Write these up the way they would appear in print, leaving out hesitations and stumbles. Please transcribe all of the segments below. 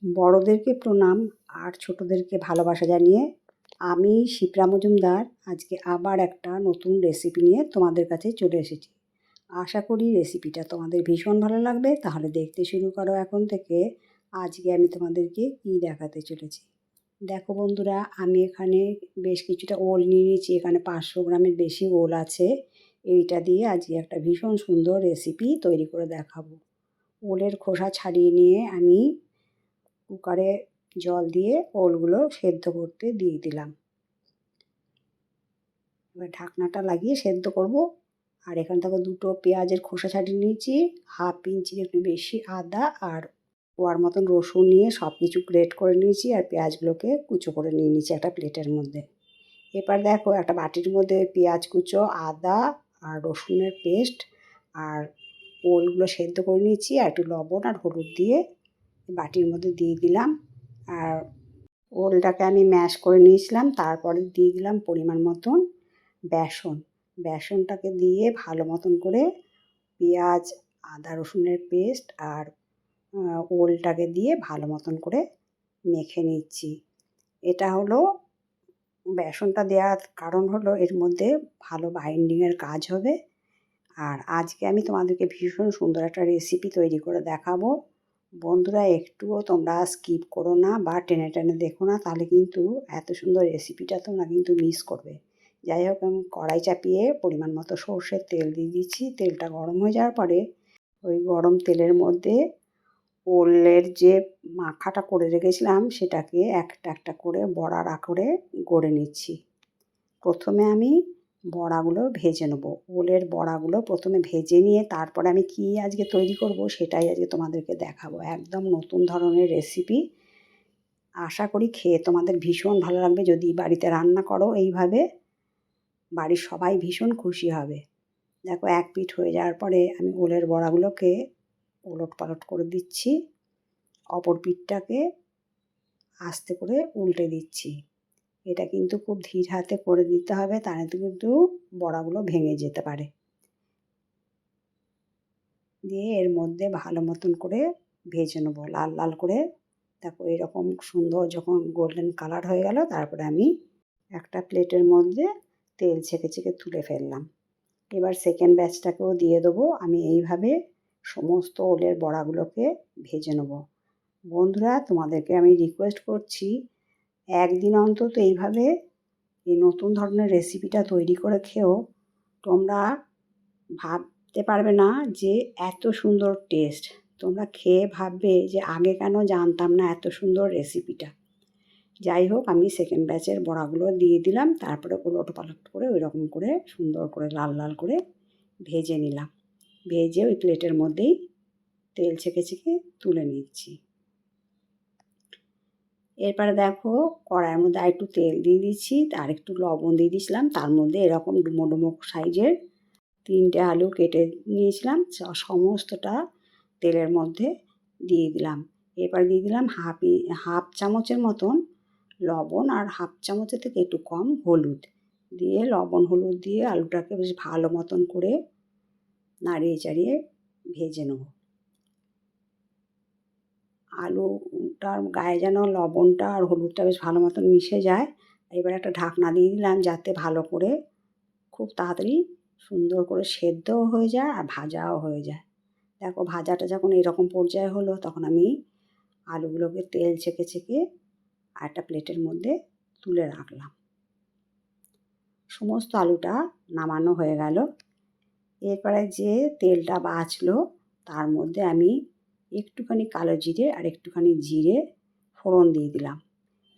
বড়দেরকে প্রণাম আর ছোটদেরকে ভালোবাসা জানিয়ে আমি শিপ্রা মজুমদার আজকে আবার একটা নতুন রেসিপি নিয়ে তোমাদের কাছে চলে এসেছি। আশা করি রেসিপিটা তোমাদের ভীষণ ভালো লাগবে। তাহলে দেখতে শুরু করো এখন থেকে। আজকে আমি তোমাদেরকে কী দেখাতে চলেছি। দেখো বন্ধুরা, আমি এখানে বেশ কিছুটা ওল নিয়ে নিয়েছি। এখানে 500 গ্রামের বেশি ওল আছে। এইটা দিয়ে আজকে একটা ভীষণ সুন্দর রেসিপি তৈরি করে দেখাবো। ওলের খোসা ছাড়িয়ে নিয়ে আমি কুকারে জল দিয়ে ওলগুলো সেদ্ধ করতে দিয়ে দিলাম। এবার ঢাকনাটা লাগিয়ে সেদ্ধ করব। আর এখান থেকে 2টো পেঁয়াজের খোসা ছাড়িয়ে নিয়েছি, 1/2 ইঞ্চির একটু বেশি আদা আর কোয়ার মতন রসুন নিয়ে সব কিছু গ্রেট করে নিয়েছি। আর পেঁয়াজগুলোকে কুচো করে নিয়ে নিয়েছি একটা প্লেটের মধ্যে। এবার দেখো একটা বাটির মধ্যে পেঁয়াজ কুচো, আদা আর রসুনের পেস্ট আর ওলগুলো সেদ্ধ করে নিয়েছি আর একটু লবণ আর হলুদ দিয়ে বাটির মধ্যে দিয়ে দিলাম। আর ওলটাকে আমি ম্যাশ করে নিয়েছিলাম। তারপরে দিয়ে দিলাম পরিমাণ মতন বেসন। বেসনটাকে দিয়ে ভালো মতন করে পেঁয়াজ, আদা রসুনের পেস্ট আর ওলটাকে দিয়ে ভালো মতন করে মেখে নিচ্ছি। এটা হলো বেসনটা দেওয়ার কারণ হলো এর মধ্যে ভালো বাইন্ডিংয়ের কাজ হবে। আর আজকে আমি তোমাদেরকে ভীষণ সুন্দর একটা রেসিপি তৈরি করে দেখাবো। বন্ধুরা, একটুও তোমরা স্কিপ করো না বা টেনে টেনে দেখো না, তাহলে কিন্তু এত সুন্দর রেসিপিটা তোমরা কিন্তু মিস করবে। যাই হোক, আমি কড়াই চাপিয়ে পরিমাণ মতো সর্ষের তেল দিয়ে দিচ্ছি। তেলটা গরম হয়ে যাওয়ার পরে ওই গরম তেলের মধ্যে ওলের যে মাখাটা করে রেখেছিলাম সেটাকে একটা একটা করে বড়া করে গড়ে নিচ্ছি। প্রথমে আমি বড়াগুলো ভেজে নেবো। ওলের বড়াগুলো প্রথমে ভেজে নিয়ে তারপরে আমি কী আজকে তৈরি করব সেটাই আজকে তোমাদেরকে দেখাবো। একদম নতুন ধরনের রেসিপি। আশা করি খেয়ে তোমাদের ভীষণ ভালো লাগবে। যদি বাড়িতে রান্না করো এইভাবে, বাড়ির সবাই ভীষণ খুশি হবে। দেখো, এক পিঠ হয়ে যাওয়ার পরে আমি ওলের বড়াগুলোকে ওলট পালট করে দিচ্ছি। অপর পিঠটাকে আস্তে করে উল্টে দিচ্ছি। এটা কিন্তু খুব ধীর হাতে করে দিতে হবে, তা নয়তো কিন্তু বড়াগুলো ভেঙে যেতে পারে। দিয়ে এর মধ্যে ভালো মতন করে ভেজে নেবো লাল লাল করে। দেখো, এরকম সুন্দর যখন গোল্ডেন কালার হয়ে গেল, তারপরে আমি একটা প্লেটের মধ্যে তেল ছেঁকে ছেঁকে তুলে ফেললাম। এবার সেকেন্ড ব্যাচটাকেও দিয়ে দেবো। আমি এইভাবে সমস্ত ওলের বড়াগুলোকে ভেজে নেবো। বন্ধুরা, তোমাদেরকে আমি রিকোয়েস্ট করছি, একদিন অন্তত এইভাবে এই নতুন ধরনের রেসিপিটা তৈরি করে খেও। তোমরা ভাবতে পারবে না যে এত সুন্দর টেস্ট। তোমরা খেয়ে ভাববে যে আগে কেন জানতাম না এত সুন্দর রেসিপিটা। যাই হোক, আমি সেকেন্ড ব্যাচের বড়াগুলো দিয়ে দিলাম। তারপরে ওলট পালট করে ওই রকম করে সুন্দর করে লাল লাল করে ভেজে নিলাম। ভেজে ওই প্লেটের মধ্যেই তেল ছেঁকে ছেঁকে তুলে নিচ্ছি। এরপরে দেখো, কড়াইয়ের মধ্যে আরেকটু তেল দিয়ে দিচ্ছি, আর একটু লবণ দিয়ে দিয়েছিলাম। তার মধ্যে এরকম ডুমো ডুমো সাইজের 3টে আলু কেটে নিয়েছিলাম, সমস্তটা তেলের মধ্যে দিয়ে দিলাম। এরপর দিয়ে দিলাম হাফ চামচের মতন লবণ আর হাফ চামচের থেকে একটু কম হলুদ দিয়ে, লবণ হলুদ দিয়ে আলুটাকে বেশ ভালো মতন করে নাড়িয়ে চাড়িয়ে ভেজে নেব। আলুটার গায়ে যেন লবণটা আর হলুদটা বেশ ভালো মতন মিশে যায়। এবার একটা ঢাকনা দিয়ে দিলাম যাতে ভালো করে খুব তাড়াতাড়ি সুন্দর করে সেদ্ধও হয়ে যায় আর ভাজাও হয়ে যায়। দেখো, ভাজাটা যখন এরকম পর্যায়ে হলো, তখন আমি আলুগুলোকে তেল ছেঁকে ছেঁকে একটা প্লেটের মধ্যে তুলে রাখলাম। সমস্ত আলুটা নামানো হয়ে গেল। এরপরে যে তেলটা বাঁচলো তার মধ্যে আমি একটুখানি কালো জিরে আর একটুখানি জিরে ফোড়ন দিয়ে দিলাম।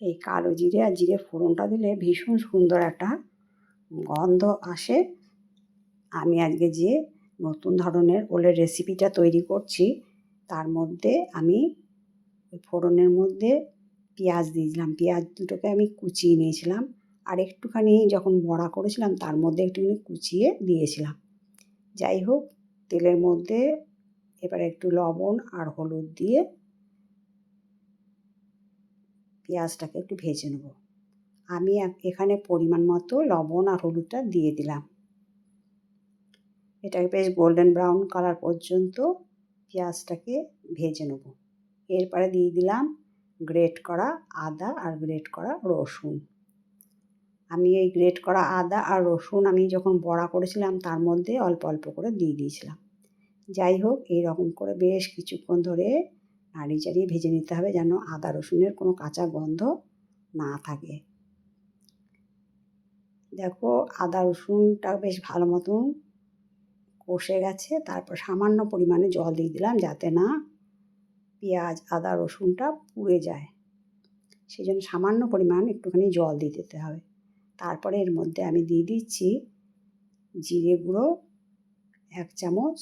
এই কালো জিরে আর জিরে ফোড়নটা দিলে ভীষণ সুন্দর একটা গন্ধ আসে। আমি আজকে যে নতুন ধরনের ওলের রেসিপিটা তৈরি করছি, তার মধ্যে আমি ওই ফোড়নের মধ্যে পেঁয়াজ দিয়ে দিলাম। পেঁয়াজ দুটোকে আমি কুচিয়ে নিয়েছিলাম, আর একটুখানি যখন বড়া করেছিলাম তার মধ্যে একটুখানি কুচিয়ে দিয়েছিলাম। যাই হোক, তেলের মধ্যে এবারে একটু লবণ আর হলুদ দিয়ে পেঁয়াজটাকে একটু ভেজে নেব। আমি এখানে পরিমাণ মতো লবণ আর হলুদটা দিয়ে দিলাম। এটাকে বেশ গোল্ডেন ব্রাউন কালার পর্যন্ত পেঁয়াজটাকে ভেজে নেব। এরপরে দিয়ে দিলাম গ্রেট করা আদা আর গ্রেট করা রসুন। আমি এই গ্রেট করা আদা আর রসুন আমি যখন বড়া করেছিলাম তার মধ্যে অল্প অল্প করে দিয়ে দিয়েছিলাম। যাই হোক, এইরকম করে বেশ কিছুক্ষণ ধরে নাড়িয়ে চাড়িয়ে ভেজে নিতে হবে যেন আদা রসুনের কোনো কাঁচা গন্ধ না থাকে। দেখো আদা রসুনটা বেশ ভালো মতন কষে গেছে। তারপর সামান্য পরিমাণে জল দিয়ে দিলাম যাতে না পেঁয়াজ আদা রসুনটা পুড়ে যায়, সেই জন্য সামান্য পরিমাণ একটুখানি জল দিয়ে দিতে হবে। তারপরে এর মধ্যে আমি দিয়ে দিচ্ছি জিরে গুঁড়ো 1 চামচ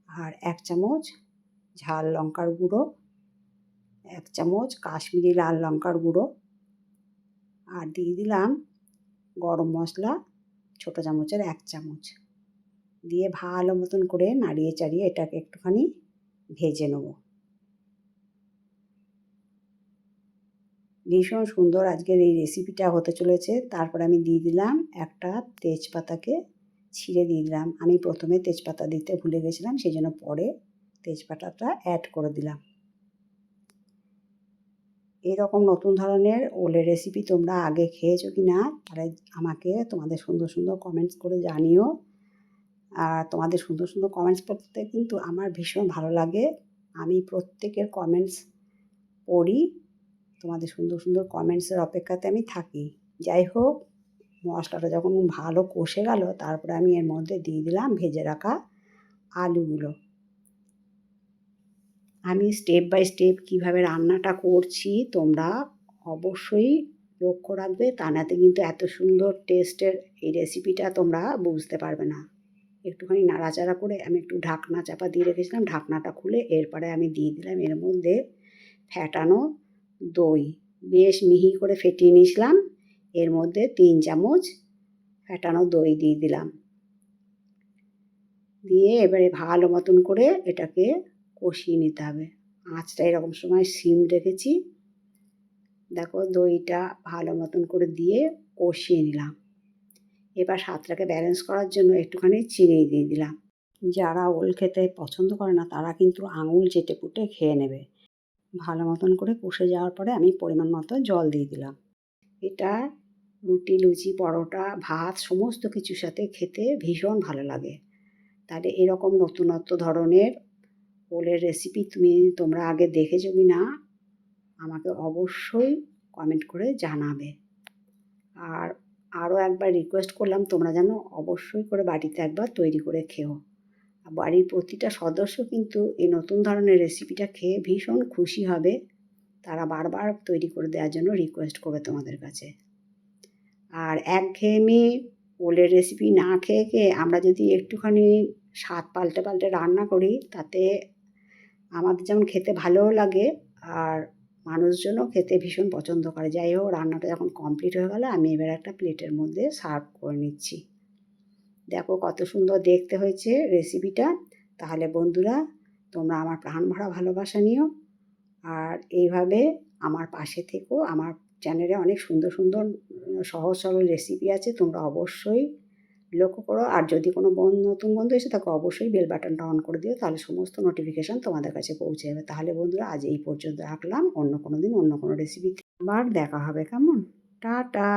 আর 1 চামচ ঝাল লঙ্কার গুঁড়ো, 1 চামচ কাশ্মীরি লাল লঙ্কার গুঁড়ো, আর দিয়ে দিলাম গরম মশলা ছোটো চামচের 1 চামচ। দিয়ে ভালো মতন করে নাড়িয়ে চাড়িয়ে এটাকে একটুখানি ভেজে নেব। ভীষণ সুন্দর আজকের এই রেসিপিটা হতে চলেছে। তারপরে আমি দিয়ে দিলাম একটা তেজপাতাকে ছিঁড়ে দিয়ে দিলাম। আমি প্রথমে তেজপাতা দিতে ভুলে গেছিলাম, সেই জন্য পরে তেজপাতাটা অ্যাড করে দিলাম। এরকম নতুন ধরনের ওলের রেসিপি তোমরা আগে খেয়েছো কি না তাহলে আমাকে তোমাদের সুন্দর সুন্দর কমেন্টস করে জানিও। আর তোমাদের সুন্দর সুন্দর কমেন্টস পড়তে কিন্তু আমার ভীষণ ভালো লাগে। আমি প্রত্যেকের কমেন্টস পড়ি, তোমাদের সুন্দর সুন্দর কমেন্টসের অপেক্ষাতে আমি থাকি। যাই হোক, মশলাটা যখন ভালো কষে গেল তারপরে আমি এর মধ্যে দিয়ে দিলাম ভেজে রাখা আলুগুলো। আমি স্টেপ বাই স্টেপ কীভাবে রান্নাটা করছি তোমরা অবশ্যই লক্ষ্য রাখবে, তা নাতে কিন্তু এত সুন্দর টেস্টের এই রেসিপিটা তোমরা বুঝতে পারবে না। একটুখানি নাড়াচাড়া করে আমি একটু ঢাকনা চাপা দিয়ে রেখেছিলাম, ঢাকনাটা খুলে এরপরে আমি দিয়ে দিলাম এর মধ্যে ফ্যাটানো দই। বেশ মিহি করে ফেটিয়ে নিয়েছিলাম, এর মধ্যে 3 চামচ ফ্যাটানো দই দিয়ে দিলাম। দিয়ে এবারে ভালো মতন করে এটাকে কষিয়ে নিতে হবে। আঁচটা এরকম সময় সিম রেখেছি। দেখো দইটা ভালো মতন করে দিয়ে কষিয়ে নিলাম। এবার স্বাদটাকে ব্যালেন্স করার জন্য একটুখানি চিনি দিয়ে দিলাম। যারা ওল খেতে পছন্দ করে না তারা কিন্তু আঙুল চেটে পুটে খেয়ে নেবে। ভালো মতন করে কষে যাওয়ার পরে আমি পরিমাণ মতো জল দিয়ে দিলাম। এটা রুটি লুচি পরোটা ভাত সমস্ত কিছুর সাথে খেতে ভীষণ ভালো লাগে। তাহলে এরকম নতুনত্ব ধরনের ওলের রেসিপি তোমরা আগে দেখেছো কি না আমাকে অবশ্যই কমেন্ট করে জানাবে। আর আরও একবার রিকোয়েস্ট করলাম তোমরা যেন অবশ্যই করে বাড়িতে একবার তৈরি করে খেও। বাড়ির প্রতিটা সদস্য কিন্তু এই নতুন ধরনের রেসিপিটা খেয়ে ভীষণ খুশি হবে, তারা বারবার তৈরি করে দেওয়ার জন্য রিকোয়েস্ট করবে তোমাদের কাছে। আর একঘেয়েমি ওলের রেসিপি না খেয়ে খেয়ে আমরা যদি একটুখানি স্বাদ পাল্টে পাল্টে রান্না করি তাতে আমাদের যেমন খেতে ভালোও লাগে আর মানুষজনও খেতে ভীষণ পছন্দ করে। যাই হোক, রান্নাটা যখন কমপ্লিট হয়ে গেল আমি এবার একটা প্লেটের মধ্যে সার্ভ করে নিচ্ছি। দেখো কত সুন্দর দেখতে হয়েছে রেসিপিটা। তাহলে বন্ধুরা তোমরা আমার প্রাণ ভরা ভালোবাসা নিও আর এইভাবে আমার পাশে থেকো। আমার চ্যানেলে অনেক সুন্দর সুন্দর সহজ সরল রেসিপি আছে, তোমরা অবশ্যই লক্ষ্য করো। আর যদি কোনো নতুন বন্ধু এসে তাকে অবশ্যই বেল বাটনটা অন করে দিও, তাহলে সমস্ত নোটিফিকেশান তোমাদের কাছে পৌঁছে যাবে। তাহলে বন্ধুরা আজ এই পর্যন্ত রাখলাম, অন্য কোনো দিন অন্য কোনো রেসিপিতে আবার দেখা হবে। কেমন? টাটা।